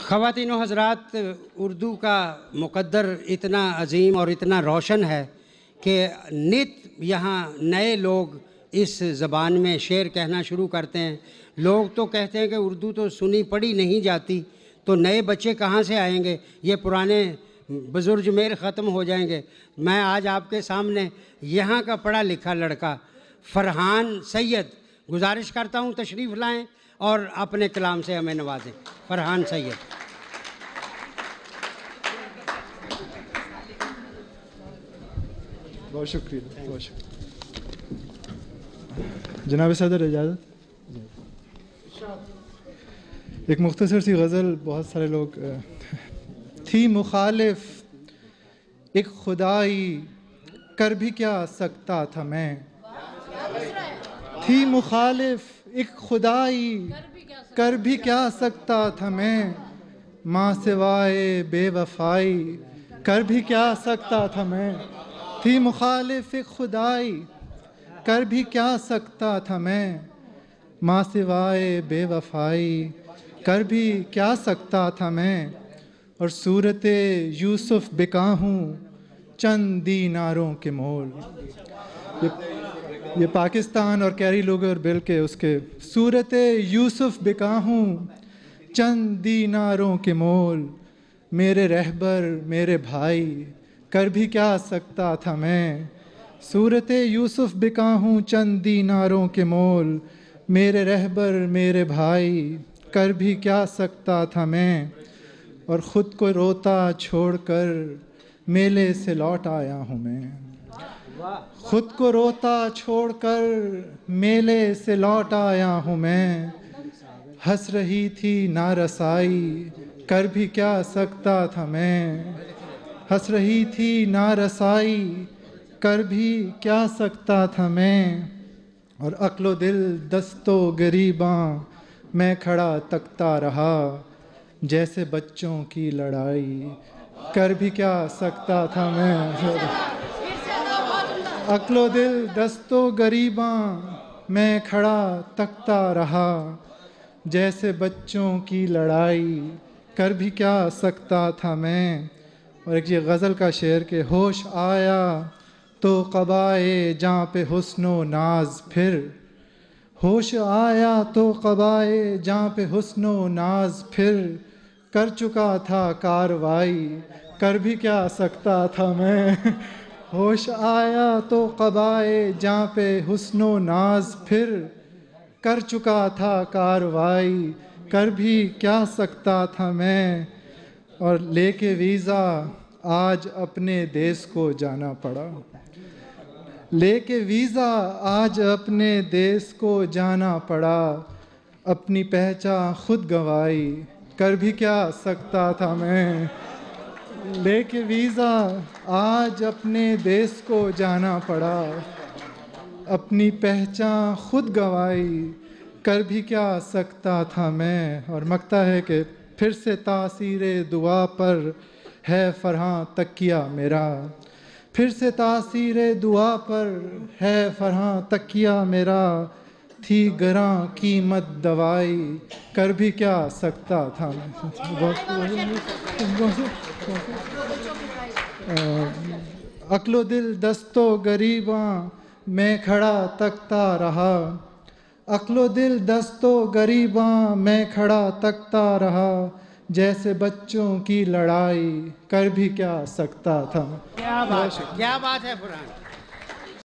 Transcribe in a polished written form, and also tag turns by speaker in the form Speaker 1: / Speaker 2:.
Speaker 1: ख़वातीन व हज़रात, उर्दू का मुक़द्दर इतना अजीम और इतना रोशन है कि नित यहाँ नए लोग इस ज़बान में शेर कहना शुरू करते हैं। लोग तो कहते हैं कि उर्दू तो सुनी पढ़ी नहीं जाती, तो नए बच्चे कहाँ से आएंगे, ये पुराने बुज़ुर्ग मेर ख़त्म हो जाएंगे। मैं आज आपके सामने यहाँ का पढ़ा लिखा लड़का फ़रहान सैयद गुजारिश करता हूँ तशरीफ़ लाएँ और अपने कलाम से हमें नवाजें। फ़रहान सैयद।
Speaker 2: बहुत शुक्रिया, बहुत शुक्रिया। जनाब सदर इजाज़त। एक मुख्तसर सी गज़ल, बहुत सारे लोग थी मुखालिफ एक खुदाई कर भी क्या सकता था मैं, थी मुखालिफ एक खुदाई कर भी क्या सकता था मैं, माँ सिवाए बेवफाई कर भी क्या सकता था मैं, थी मुखालिफ एक खुदाई कर भी क्या सकता था मैं, माँ सिवाए बेवफाई कर भी क्या सकता था मैं, और सूरत यूसुफ बिका हूँ चंद दीनारों के मोल। ये पाकिस्तान और कैरी लोगर बिल के उसके सूरत यूसुफ बिका हूँ चंद दीनारों के मोल, मेरे रहबर मेरे भाई कर भी क्या सकता था मैं, सूरत यूसुफ बिका हूँ चंद दीनारों के मोल, मेरे रहबर मेरे भाई कर भी क्या सकता था मैं, और ख़ुद को रोता छोड़कर मेले से लौट आया हूँ मैं, खुद को रोता छोड़कर मेले से लौट आया हूँ मैं, हंस रही थी नारसाई कर भी क्या सकता था मैं, हंस रही थी नारसाई कर भी क्या सकता था मैं, और अक्लो दिल दस्तो गरीबां मैं खड़ा तकता रहा, जैसे बच्चों की लड़ाई कर भी क्या सकता था मैं, अक्लो दिल दस्तो गरीबां मैं खड़ा तकता रहा, जैसे बच्चों की लड़ाई कर भी क्या सकता था मैं। और एक ये गज़ल का शेर के होश आया तो क़बाए जाँ पे हुस्नो नाज फिर, होश आया तो क़बाए जाँ पे हुस्नो नाज फिर, कर चुका था कार्रवाई कर भी क्या सकता था मैं, होश आया तो क़बाए जाँ पे हुस्नो नाज फिर, कर चुका था कार्रवाई कर भी क्या सकता था मैं, और लेके वीज़ा आज अपने देश को जाना पड़ा, लेके वीज़ा आज अपने देश को जाना पड़ा, अपनी पहचान खुद गंवाई कर भी क्या सकता था मैं, लेके वीज़ा आज अपने देश को जाना पड़ा, अपनी पहचान खुद गंवाई कर भी क्या सकता था मैं। और मकता है कि फिर से तासीरे दुआ पर है फ़रहां तकिया मेरा, फिर से तासीरे दुआ पर है फ़रहां तकिया मेरा, थी गरां कीमत दवाई कर भी क्या सकता था मैं। अक्लो दिल दस्तो गरीबां मैं खड़ा तकता रहा, अक्लो दिल दस्तो गरीबां मैं खड़ा तकता रहा, जैसे बच्चों की लड़ाई कर भी क्या सकता था।
Speaker 1: क्या बात है फ़रहान।